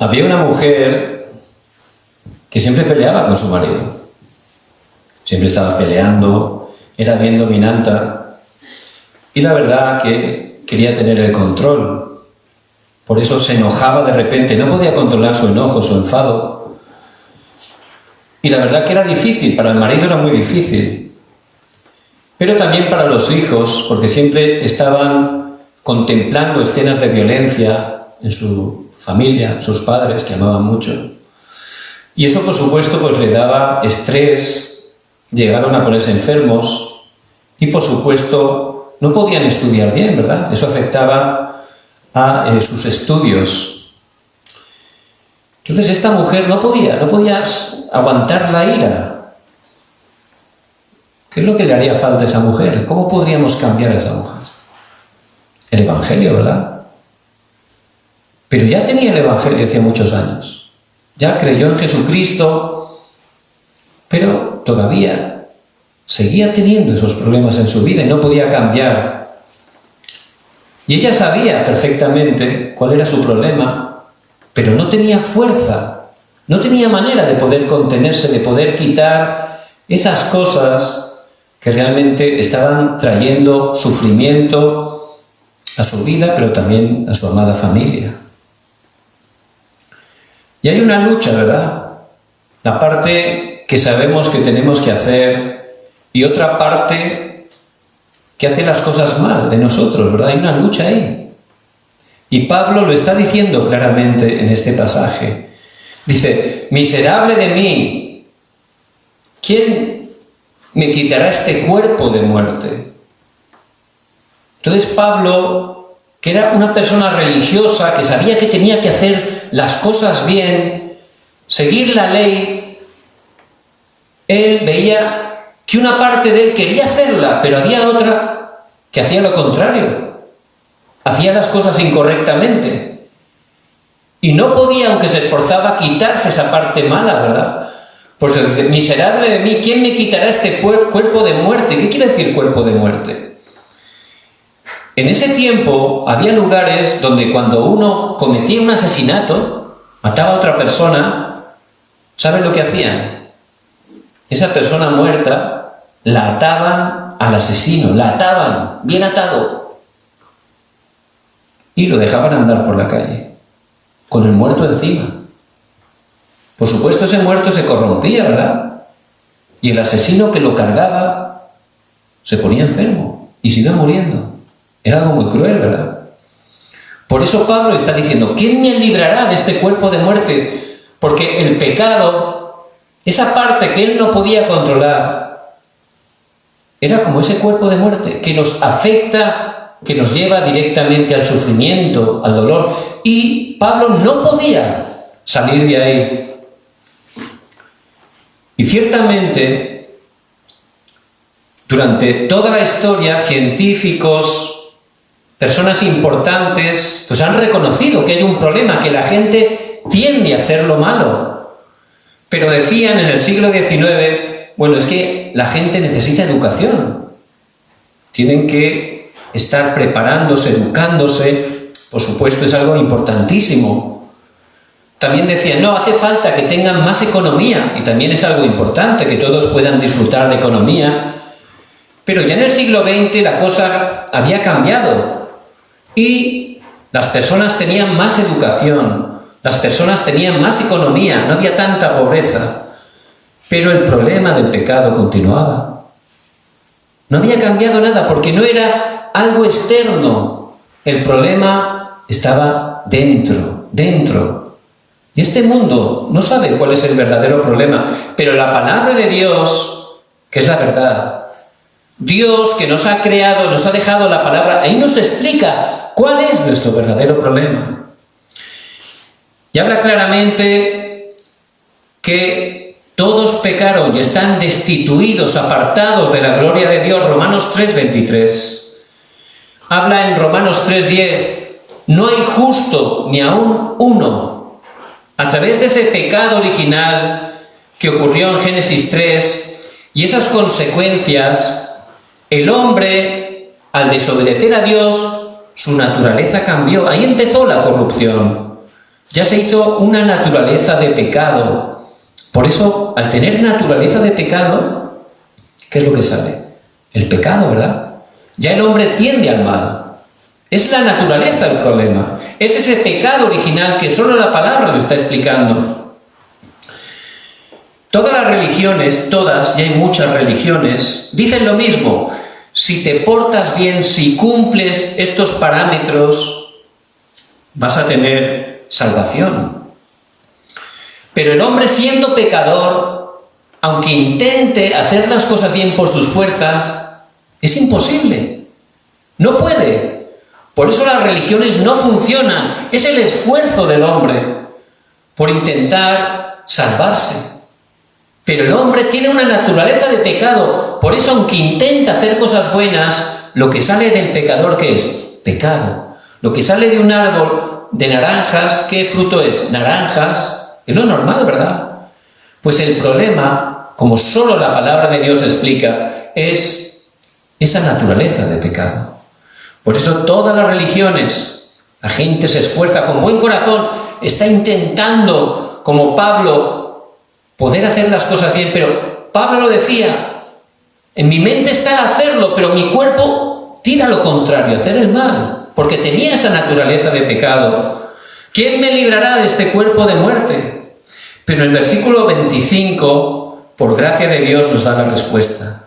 Había una mujer que siempre peleaba con su marido. Siempre estaba peleando, era bien dominante y la verdad que quería tener el control. Por eso se enojaba de repente, no podía controlar su enojo, su enfado. Y la verdad que era difícil, para el marido era muy difícil. Pero también para los hijos, porque siempre estaban contemplando escenas de violencia en su familia, sus padres, que amaban mucho. Y eso, por supuesto, pues le daba estrés, llegaron a ponerse enfermos y, por supuesto, no podían estudiar bien, ¿verdad? Eso afectaba a sus estudios. Entonces esta mujer no podía aguantar la ira. ¿Qué es lo que le haría falta a esa mujer? ¿Cómo podríamos cambiar a esa mujer? El Evangelio, ¿verdad? Pero ya tenía el Evangelio hacía muchos años. Ya creyó en Jesucristo, pero todavía seguía teniendo esos problemas en su vida y no podía cambiar. Y ella sabía perfectamente cuál era su problema, pero no tenía fuerza, no tenía manera de poder contenerse, de poder quitar esas cosas que realmente estaban trayendo sufrimiento a su vida, pero también a su amada familia. Y hay una lucha, ¿verdad? La parte que sabemos que tenemos que hacer y otra parte que hace las cosas mal de nosotros, ¿verdad? Hay una lucha ahí. Y Pablo lo está diciendo claramente en este pasaje. Dice, miserable de mí, ¿quién me quitará este cuerpo de muerte? Entonces Pablo, que era una persona religiosa, que sabía que tenía que hacer las cosas bien, seguir la ley, él veía que una parte de él quería hacerla, pero había otra que hacía lo contrario, hacía las cosas incorrectamente. Y no podía, aunque se esforzaba, quitarse esa parte mala, ¿verdad? Por eso dice, miserable de mí, ¿quién me quitará este cuerpo de muerte? ¿Qué quiere decir cuerpo de muerte? En ese tiempo había lugares donde cuando uno cometía un asesinato, mataba a otra persona, ¿saben lo que hacían? Esa persona muerta la ataban al asesino, la ataban, bien atado, y lo dejaban andar por la calle, con el muerto encima. Por supuesto, ese muerto se corrompía, ¿verdad? Y el asesino que lo cargaba se ponía enfermo y se iba muriendo. Era algo muy cruel, ¿verdad? Por eso Pablo está diciendo, ¿quién me librará de este cuerpo de muerte? Porque el pecado, esa parte que él no podía controlar, era como ese cuerpo de muerte que nos afecta, que nos lleva directamente al sufrimiento, al dolor. Y Pablo no podía salir de ahí. Y ciertamente, durante toda la historia, científicos, personas importantes, pues han reconocido que hay un problema, que la gente tiende a hacer lo malo. Pero decían en el siglo XIX, bueno, es que la gente necesita educación. Tienen que estar preparándose, educándose, por supuesto es algo importantísimo. También decían, no, hace falta que tengan más economía, y también es algo importante, que todos puedan disfrutar de economía. Pero ya en el siglo XX la cosa había cambiado. Y las personas tenían más educación, las personas tenían más economía, no había tanta pobreza, pero el problema del pecado continuaba. No había cambiado nada porque no era algo externo, el problema estaba dentro. Y este mundo no sabe cuál es el verdadero problema, pero la palabra de Dios, que es la verdad, Dios que nos ha creado, nos ha dejado la palabra, ahí nos explica ¿cuál es nuestro verdadero problema? Y habla claramente que todos pecaron y están destituidos, apartados de la gloria de Dios. Romanos 3:23. Habla en Romanos 3:10. No hay justo ni aún uno. A través de ese pecado original que ocurrió en Génesis 3 y esas consecuencias, el hombre, al desobedecer a Dios, su naturaleza cambió. Ahí empezó la corrupción. Ya se hizo una naturaleza de pecado. Por eso, al tener naturaleza de pecado, ¿qué es lo que sale? El pecado, ¿verdad? Ya el hombre tiende al mal. Es la naturaleza el problema. Es ese pecado original que solo la palabra lo está explicando. Todas las religiones, todas, y hay muchas religiones, dicen lo mismo. Si te portas bien, si cumples estos parámetros, vas a tener salvación. Pero el hombre, siendo pecador, aunque intente hacer las cosas bien por sus fuerzas, es imposible. No puede. Por eso las religiones no funcionan. Es el esfuerzo del hombre por intentar salvarse. Pero el hombre tiene una naturaleza de pecado. Por eso, aunque intenta hacer cosas buenas, lo que sale del pecador, ¿qué es? Pecado. Lo que sale de un árbol de naranjas, ¿qué fruto es? Naranjas. Es lo normal, ¿verdad? Pues el problema, como solo la palabra de Dios explica, es esa naturaleza de pecado. Por eso todas las religiones, la gente se esfuerza con buen corazón, está intentando, como Pablo, poder hacer las cosas bien, pero Pablo lo decía, en mi mente está el hacerlo, pero mi cuerpo tira lo contrario, hacer el mal, porque tenía esa naturaleza de pecado. ¿Quién me librará de este cuerpo de muerte? Pero el versículo 25, por gracia de Dios, nos da la respuesta.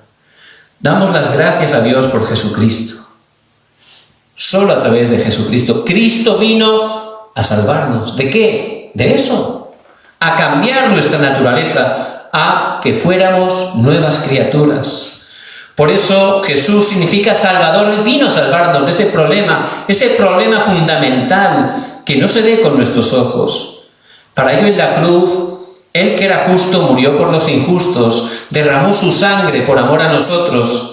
Damos las gracias a Dios por Jesucristo. Solo a través de Jesucristo. Cristo vino a salvarnos. ¿De qué? De eso. A cambiar nuestra naturaleza, a que fuéramos nuevas criaturas. Por eso Jesús significa Salvador. Él vino a salvarnos de ese problema fundamental que no se ve con nuestros ojos. Para ello en la cruz, Él que era justo murió por los injustos, derramó su sangre por amor a nosotros.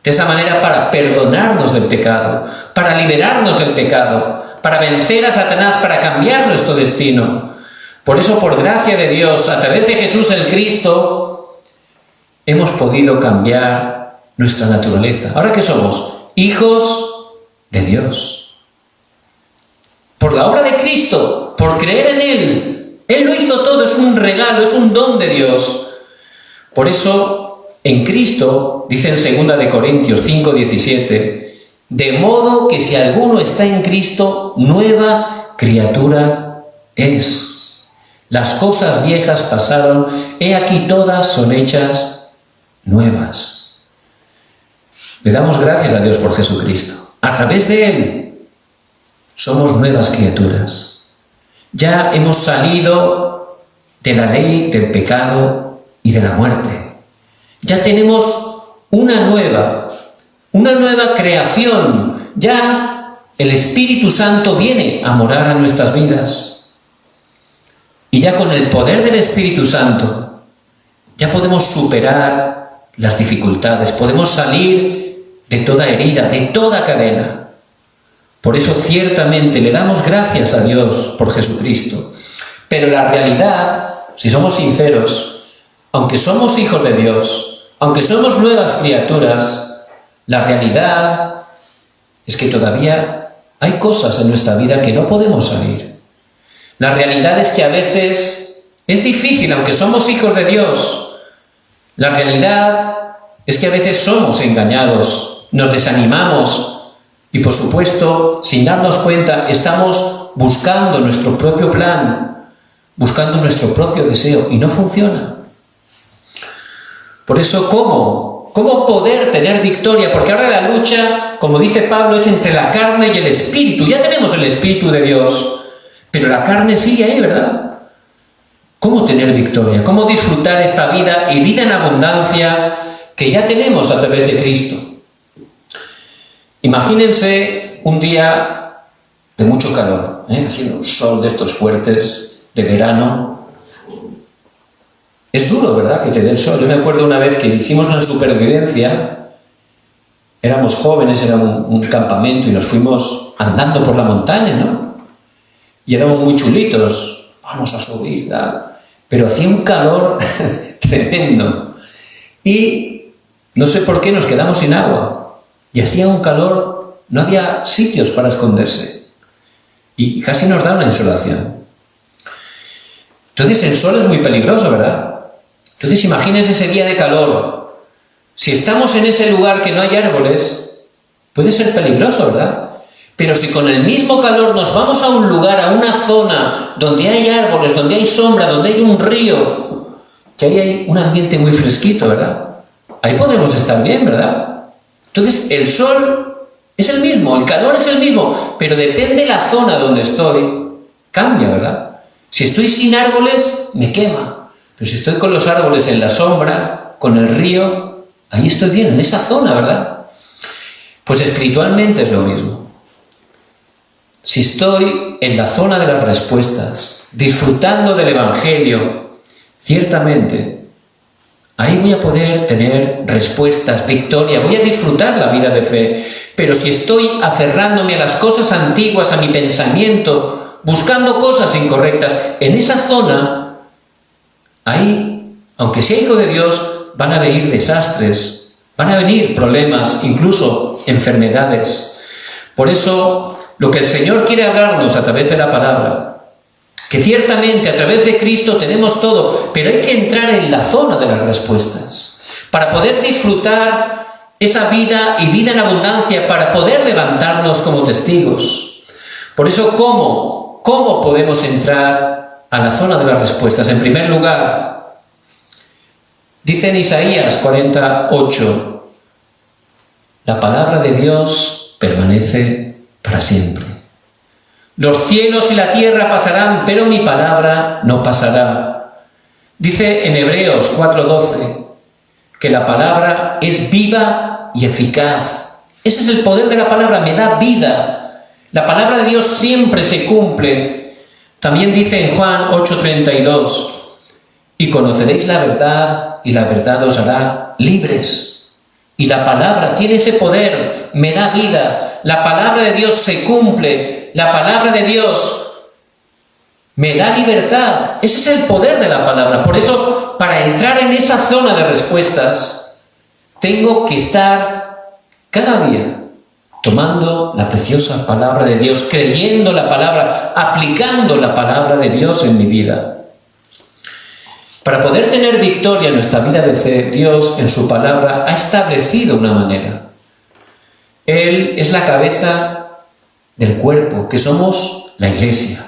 De esa manera para perdonarnos del pecado, para liberarnos del pecado, para vencer a Satanás, para cambiar nuestro destino. Por eso, por gracia de Dios, a través de Jesús el Cristo, hemos podido cambiar nuestra naturaleza. ¿Ahora qué somos? Hijos de Dios. Por la obra de Cristo, por creer en Él. Él lo hizo todo, es un regalo, es un don de Dios. Por eso, en Cristo, dice en 2 Corintios 5:17, de modo que si alguno está en Cristo, nueva criatura es. Las cosas viejas pasaron, he aquí todas son hechas nuevas. Le damos gracias a Dios por Jesucristo. A través de Él somos nuevas criaturas. Ya hemos salido de la ley del pecado y de la muerte. Ya tenemos una nueva creación. Ya el Espíritu Santo viene a morar a nuestras vidas. Y ya con el poder del Espíritu Santo, ya podemos superar las dificultades, podemos salir de toda herida, de toda cadena. Por eso ciertamente le damos gracias a Dios por Jesucristo. Pero la realidad, si somos sinceros, aunque somos hijos de Dios, aunque somos nuevas criaturas, la realidad es que todavía hay cosas en nuestra vida que no podemos salir. La realidad es que a veces es difícil, aunque somos hijos de Dios. La realidad es que a veces somos engañados, nos desanimamos y, por supuesto, sin darnos cuenta, estamos buscando nuestro propio plan, buscando nuestro propio deseo y no funciona. Por eso, ¿cómo poder tener victoria? Porque ahora la lucha, como dice Pablo, es entre la carne y el espíritu. Ya tenemos el Espíritu de Dios, pero la carne sigue ahí, ¿verdad? ¿Cómo tener victoria? ¿Cómo disfrutar esta vida y vida en abundancia que ya tenemos a través de Cristo? Imagínense un día de mucho calor, haciendo un sol de estos fuertes de verano. Es duro, ¿verdad?, que te dé el sol. Yo me acuerdo una vez que hicimos una supervivencia, éramos jóvenes, era un campamento y nos fuimos andando por la montaña, ¿no? Y éramos muy chulitos, vamos a subir, tal. Pero hacía un calor tremendo. Y no sé por qué nos quedamos sin agua. Y hacía un calor, no había sitios para esconderse. Y casi nos da una insolación. Entonces el sol es muy peligroso, ¿verdad? Entonces imagínense ese día de calor. Si estamos en ese lugar que no hay árboles, puede ser peligroso, ¿verdad? Pero si con el mismo calor nos vamos a un lugar, a una zona donde hay árboles, donde hay sombra, donde hay un río, que ahí hay un ambiente muy fresquito, ¿verdad? Ahí podremos estar bien, ¿verdad? Entonces el sol es el mismo, el calor es el mismo, pero depende de la zona donde estoy, cambia, ¿verdad? Si estoy sin árboles, me quema. Pero si estoy con los árboles en la sombra, con el río, ahí estoy bien, en esa zona, ¿verdad? Pues espiritualmente es lo mismo. Si estoy en la zona de las respuestas, disfrutando del Evangelio, ciertamente, ahí voy a poder tener respuestas, victoria, voy a disfrutar la vida de fe. Pero si estoy aferrándome a las cosas antiguas, a mi pensamiento, buscando cosas incorrectas, en esa zona, ahí, aunque sea hijo de Dios, van a venir desastres, van a venir problemas, incluso enfermedades. Por eso, lo que el Señor quiere hablarnos a través de la palabra, que ciertamente a través de Cristo tenemos todo, pero hay que entrar en la zona de las respuestas, para poder disfrutar esa vida y vida en abundancia, para poder levantarnos como testigos. Por eso, ¿cómo podemos entrar a la zona de las respuestas? En primer lugar, dice en Isaías 48, la palabra de Dios permanece para siempre. Los cielos y la tierra pasarán, pero mi palabra no pasará. Dice en Hebreos 4:12 que la palabra es viva y eficaz. Ese es el poder de la palabra, me da vida. La palabra de Dios siempre se cumple. También dice en Juan 8:32, y conoceréis la verdad, y la verdad os hará libres. Y la palabra tiene ese poder, me da vida. La palabra de Dios se cumple. La palabra de Dios me da libertad. Ese es el poder de la palabra. Por eso, para entrar en esa zona de respuestas, tengo que estar cada día tomando la preciosa palabra de Dios, creyendo la palabra, aplicando la palabra de Dios en mi vida. Para poder tener victoria en nuestra vida de fe, Dios en su palabra ha establecido una manera. Él es la cabeza del cuerpo, que somos la iglesia.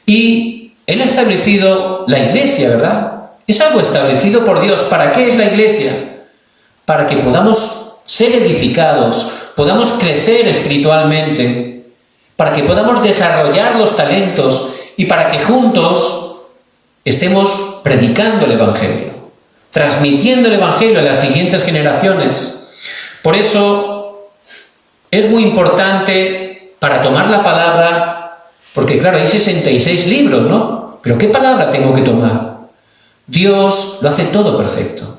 Y Él ha establecido la iglesia, ¿verdad? Es algo establecido por Dios. ¿Para qué es la iglesia? Para que podamos ser edificados, podamos crecer espiritualmente, para que podamos desarrollar los talentos y para que juntos estemos predicando el Evangelio, transmitiendo el Evangelio a las siguientes generaciones. Por eso es muy importante para tomar la palabra, porque claro, hay 66 libros, ¿no? Pero ¿qué palabra tengo que tomar? Dios lo hace todo perfecto.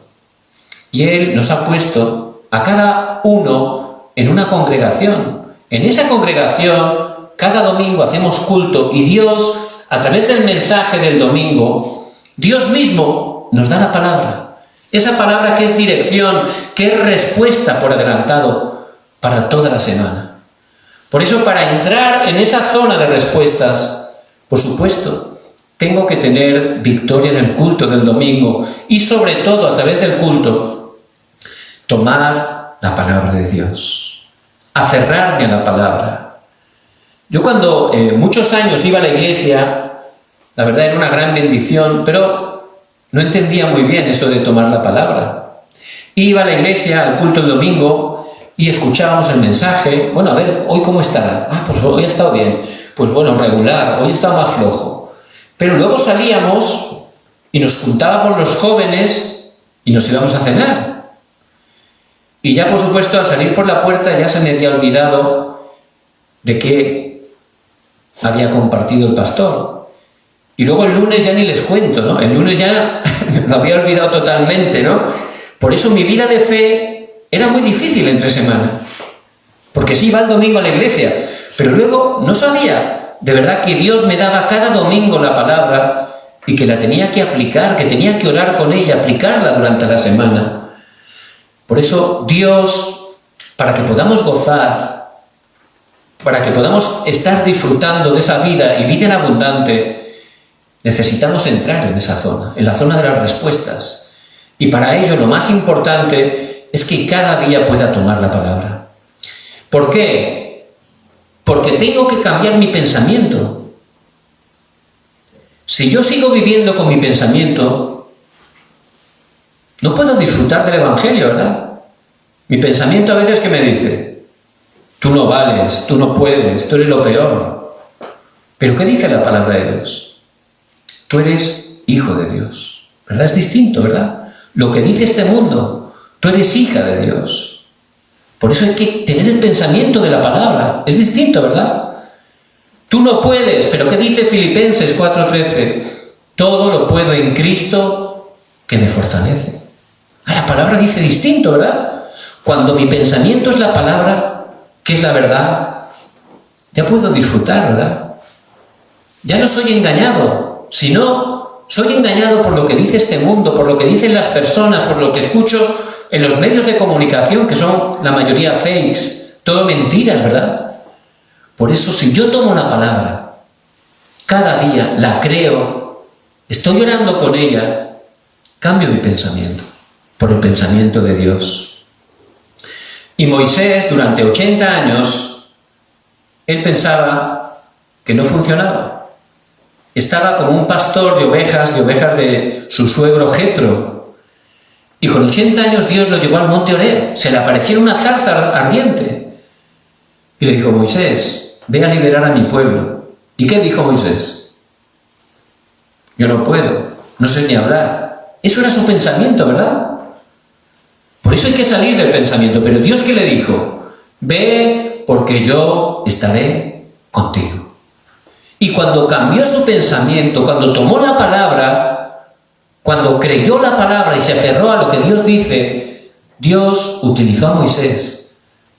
Y Él nos ha puesto a cada uno en una congregación. En esa congregación, cada domingo hacemos culto y Dios, a través del mensaje del domingo, Dios mismo nos da la palabra. Esa palabra que es dirección, que es respuesta por adelantado para toda la semana. Por eso, para entrar en esa zona de respuestas, por supuesto, tengo que tener victoria en el culto del domingo y sobre todo a través del culto, tomar la palabra de Dios, aferrarme a la palabra. Yo cuando muchos años iba a la iglesia, la verdad era una gran bendición, pero no entendía muy bien eso de tomar la palabra. Iba a la iglesia, al culto el domingo, y escuchábamos el mensaje. Bueno, a ver, ¿hoy cómo estará? Ah, pues hoy ha estado bien. Pues bueno, regular, hoy ha estado más flojo. Pero luego salíamos y nos juntábamos los jóvenes y nos íbamos a cenar. Y ya, por supuesto, al salir por la puerta ya se me había olvidado de qué había compartido el pastor. Y luego el lunes ya ni les cuento, ¿no? El lunes ya lo había olvidado totalmente, ¿no? Por eso mi vida de fe era muy difícil entre semana. Porque sí iba el domingo a la iglesia, pero luego no sabía de verdad que Dios me daba cada domingo la palabra y que la tenía que aplicar, que tenía que orar con ella, aplicarla durante la semana. Por eso Dios, para que podamos gozar, para que podamos estar disfrutando de esa vida y vida en abundante, necesitamos entrar en esa zona, en la zona de las respuestas. Y para ello lo más importante es que cada día pueda tomar la palabra. ¿Por qué? Porque tengo que cambiar mi pensamiento. Si yo sigo viviendo con mi pensamiento, no puedo disfrutar del Evangelio, ¿verdad? Mi pensamiento a veces que me dice, tú no vales, tú no puedes, tú eres lo peor. Pero ¿qué dice la palabra de Dios? Tú eres hijo de Dios, ¿verdad? Es distinto, ¿verdad? Lo que dice este mundo, tú eres hija de Dios. Por eso hay que tener el pensamiento de la palabra, es distinto, ¿verdad? Tú no puedes, pero ¿qué dice Filipenses 4:13? Todo lo puedo en Cristo que me fortalece. La palabra dice distinto, ¿verdad? Cuando mi pensamiento es la palabra, que es la verdad, ya puedo disfrutar, ¿verdad? Ya no soy engañado, sino soy engañado por lo que dice este mundo, por lo que dicen las personas, por lo que escucho en los medios de comunicación, que son la mayoría fakes, todo mentiras, ¿verdad? Por eso, si yo tomo la palabra, cada día la creo, estoy orando con ella, cambio mi pensamiento por el pensamiento de Dios. Y Moisés, durante 80 años, él pensaba que no funcionaba. Estaba como un pastor de ovejas de su suegro Jetro. Y con 80 años Dios lo llevó al monte Horeb. Se le apareció una zarza ardiente. Y le dijo, Moisés, ve a liberar a mi pueblo. ¿Y qué dijo Moisés? Yo no puedo, no sé ni hablar. Eso era su pensamiento, ¿verdad? Por eso hay que salir del pensamiento. Pero Dios, ¿qué le dijo? Ve porque yo estaré contigo. Y cuando cambió su pensamiento, cuando tomó la palabra, cuando creyó la palabra y se aferró a lo que Dios dice, Dios utilizó a Moisés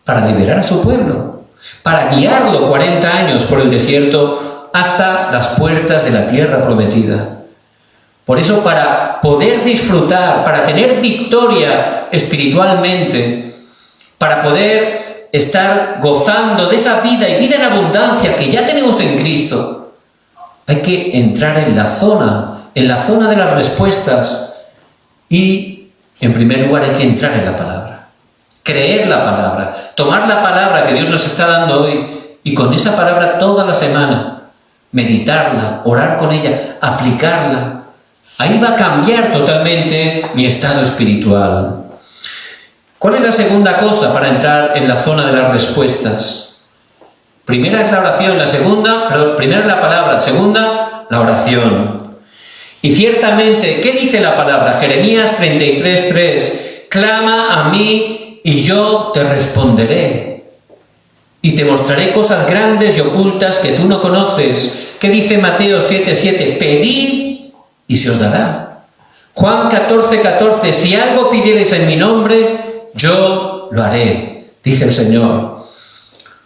para liberar a su pueblo, para guiarlo 40 años por el desierto hasta las puertas de la tierra prometida. Por eso, para poder disfrutar, para tener victoria espiritualmente, para poder estar gozando de esa vida y vida en abundancia que ya tenemos en Cristo, hay que entrar en la zona de las respuestas y, en primer lugar, hay que entrar en la palabra, creer la palabra, tomar la palabra que Dios nos está dando hoy y con esa palabra toda la semana, meditarla, orar con ella, aplicarla. Ahí va a cambiar totalmente mi estado espiritual. ¿Cuál es la segunda cosa para entrar en la zona de las respuestas? Primera es la oración, primera es la palabra, segunda, la oración. Y ciertamente, ¿qué dice la palabra? Jeremías 33:3, clama a mí y yo te responderé. Y te mostraré cosas grandes y ocultas que tú no conoces. ¿Qué dice Mateo 7:7? Pedid y se os dará. Juan 14:14, si algo pidierais en mi nombre, yo lo haré, dice el Señor.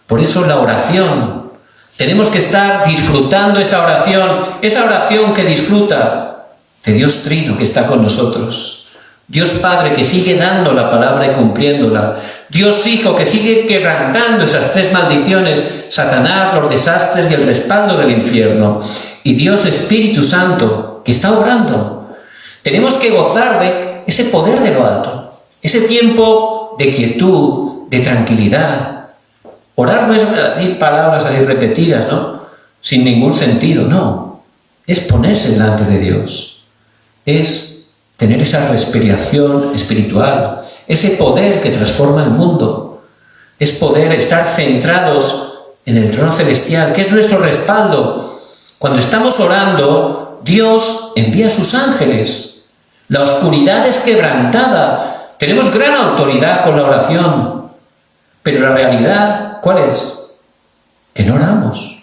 Por eso la oración, tenemos que estar disfrutando esa oración que disfruta de Dios Trino que está con nosotros, Dios Padre que sigue dando la palabra y cumpliéndola, Dios Hijo que sigue quebrantando esas 3 maldiciones, Satanás, los desastres y el respaldo del infierno, y Dios Espíritu Santo que está obrando. Tenemos que gozar de ese poder de lo alto, ese tiempo de quietud, de tranquilidad. Orar no es decir palabras ahí repetidas, ¿no? Sin ningún sentido, no. Es ponerse delante de Dios. Es tener esa respiración espiritual, ese poder que transforma el mundo. Es poder estar centrados en el trono celestial, que es nuestro respaldo. Cuando estamos orando, Dios envía a sus ángeles. La oscuridad es quebrantada. Tenemos gran autoridad con la oración, pero la realidad, ¿cuál es? Que no oramos.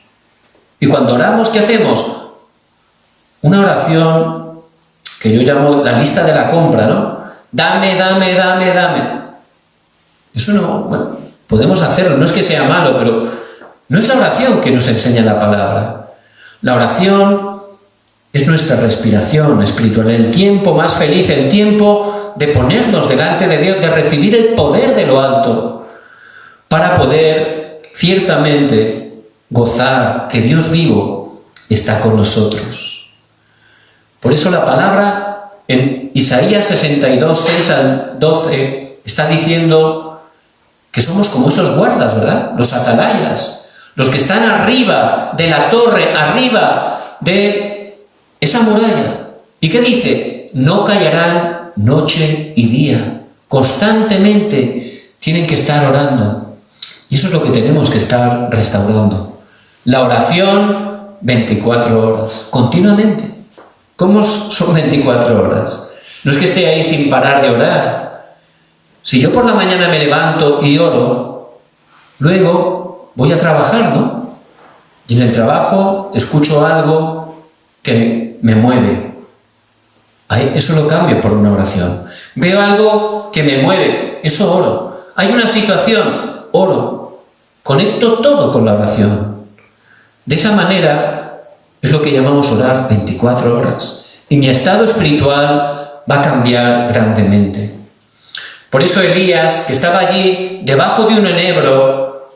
Y cuando oramos, ¿qué hacemos? Una oración que yo llamo la lista de la compra, ¿no? Dame, dame, dame, dame. Eso no, bueno, podemos hacerlo, no es que sea malo, pero no es la oración que nos enseña la palabra. La oración es nuestra respiración espiritual, el tiempo más feliz, el tiempo de ponernos delante de Dios, de recibir el poder de lo alto, para poder ciertamente gozar que Dios vivo está con nosotros. Por eso la palabra en Isaías 62, 6 al 12, está diciendo que somos como esos guardas, ¿verdad? Los atalayas, los que están arriba de la torre, arriba de esa muralla. ¿Y qué dice? No callarán noche y día, constantemente tienen que estar orando. Y eso es lo que tenemos que estar restaurando. La oración, 24 horas, continuamente. ¿Cómo son 24 horas? No es que esté ahí sin parar de orar. Si yo por la mañana me levanto y oro, luego voy a trabajar, ¿no? Y en el trabajo escucho algo que me mueve. Eso lo cambio por una oración. Veo algo que me mueve, eso oro. Hay una situación, oro. Conecto todo con la oración. De esa manera es lo que llamamos orar 24 horas. Y mi estado espiritual va a cambiar grandemente. Por eso Elías, que estaba allí debajo de un enebro,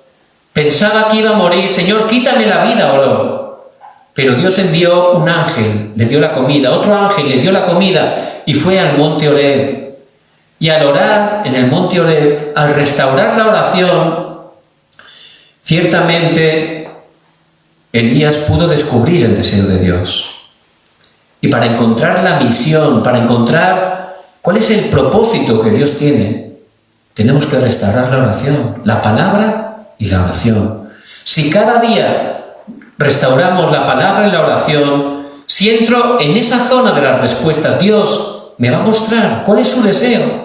pensaba que iba a morir. Señor, quítame la vida, oró. Pero Dios envió un ángel, le dio la comida, otro ángel le dio la comida y fue al monte Horeb. Y al orar en el monte Horeb, al restaurar la oración, ciertamente Elías pudo descubrir el deseo de Dios. Y para encontrar la misión, para encontrar cuál es el propósito que Dios tiene, tenemos que restaurar la oración, la palabra y la oración. Si cada día restauramos la palabra y la oración, si entro en esa zona de las respuestas, Dios me va a mostrar cuál es su deseo.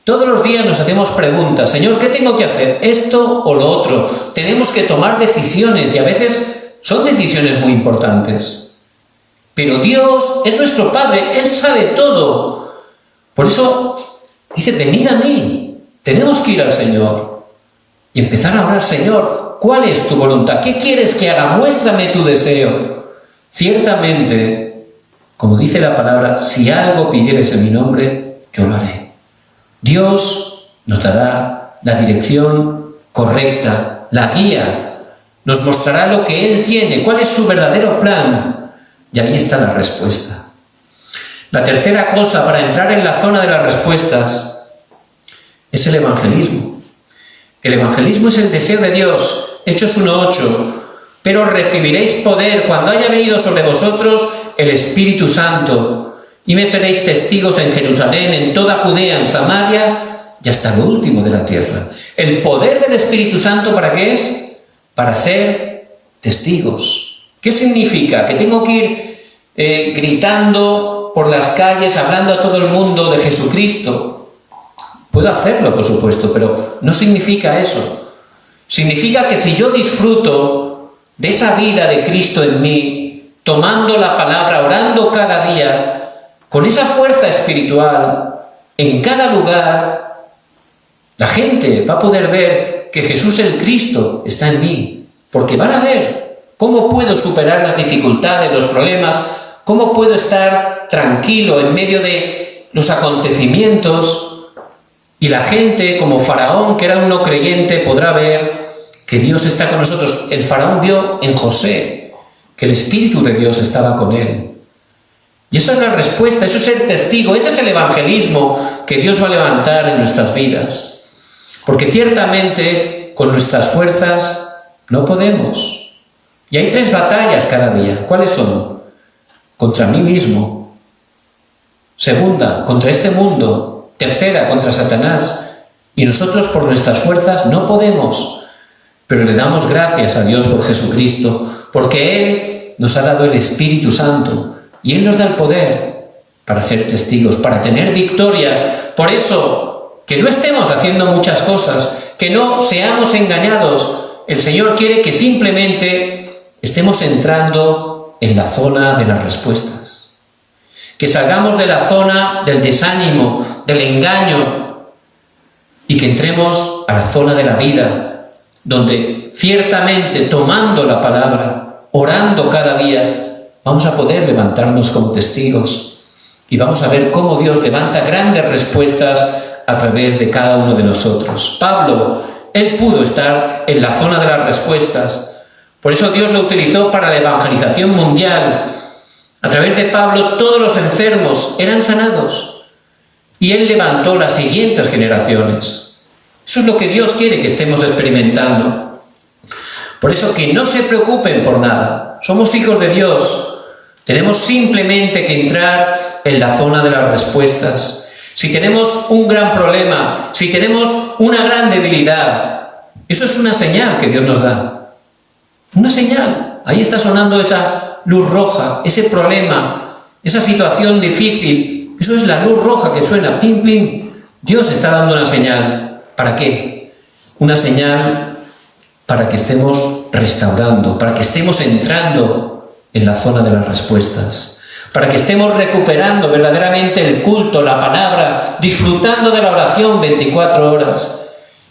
Todos los días nos hacemos preguntas, Señor, ¿qué tengo que hacer? ¿Esto o lo otro? Tenemos que tomar decisiones y a veces son decisiones muy importantes. Pero Dios es nuestro Padre, Él sabe todo. Por eso dice, venid a mí, tenemos que ir al Señor y empezar a orar, Señor, ¿cuál es tu voluntad? ¿Qué quieres que haga? Muéstrame tu deseo. Ciertamente, como dice la palabra, si algo pidieres en mi nombre, yo lo haré. Dios nos dará la dirección correcta, la guía, nos mostrará lo que Él tiene, cuál es su verdadero plan, y ahí está la respuesta. La tercera cosa para entrar en la zona de las respuestas es el evangelismo. El evangelismo es el deseo de Dios, Hechos 1:8, pero recibiréis poder cuando haya venido sobre vosotros el Espíritu Santo, y me seréis testigos en Jerusalén, en toda Judea, en Samaria y hasta lo último de la tierra. El poder del Espíritu Santo, ¿para qué es? Para ser testigos. ¿Qué significa? ¿Que tengo que ir gritando por las calles, hablando a todo el mundo de Jesucristo? Puedo hacerlo, por supuesto, pero no significa eso. Significa que si yo disfruto de esa vida de Cristo en mí, tomando la palabra, orando cada día, con esa fuerza espiritual, en cada lugar, la gente va a poder ver que Jesús el Cristo está en mí, porque van a ver cómo puedo superar las dificultades, los problemas, cómo puedo estar tranquilo en medio de los acontecimientos, y la gente, como Faraón, que era un no creyente, podrá ver que Dios está con nosotros. El Faraón vio en José que el Espíritu de Dios estaba con él. Y esa es la respuesta, eso es ser testigo, ese es el evangelismo que Dios va a levantar en nuestras vidas. Porque ciertamente con nuestras fuerzas no podemos. Y hay 3 batallas cada día. ¿Cuáles son? Contra mí mismo. Segunda, contra este mundo. Tercera, contra Satanás. Y nosotros por nuestras fuerzas no podemos. Pero le damos gracias a Dios por Jesucristo, porque Él nos ha dado el Espíritu Santo. Y Él nos da el poder para ser testigos, para tener victoria. Por eso, que no estemos haciendo muchas cosas, que no seamos engañados. El Señor quiere que simplemente estemos entrando en la zona de las respuestas. Que salgamos de la zona del desánimo, del engaño, y que entremos a la zona de la vida, donde ciertamente tomando la palabra, orando cada día, vamos a poder levantarnos como testigos y vamos a ver cómo Dios levanta grandes respuestas a través de cada uno de nosotros. Pablo, él pudo estar en la zona de las respuestas. Por eso Dios lo utilizó para la evangelización mundial. A través de Pablo todos los enfermos eran sanados y él levantó las siguientes generaciones. Eso es lo que Dios quiere que estemos experimentando. Por eso que no se preocupen por nada. Somos hijos de Dios. Tenemos simplemente que entrar en la zona de las respuestas. Si tenemos un gran problema, si tenemos una gran debilidad, eso es una señal que Dios nos da. Una señal. Ahí está sonando esa luz roja, ese problema, esa situación difícil. Eso es la luz roja que suena, pim, pim. Dios está dando una señal. ¿Para qué? Una señal para que estemos restaurando, para que estemos entrando en la zona de las respuestas, para que estemos recuperando verdaderamente el culto, la palabra, disfrutando de la oración 24 horas,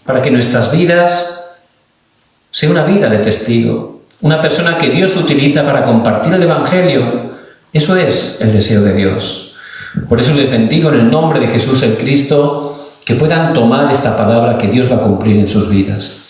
para que nuestras vidas sea una vida de testigo, una persona que Dios utiliza para compartir el Evangelio. Eso es el deseo de Dios. Por eso les bendigo en el nombre de Jesús el Cristo, que puedan tomar esta palabra que Dios va a cumplir en sus vidas.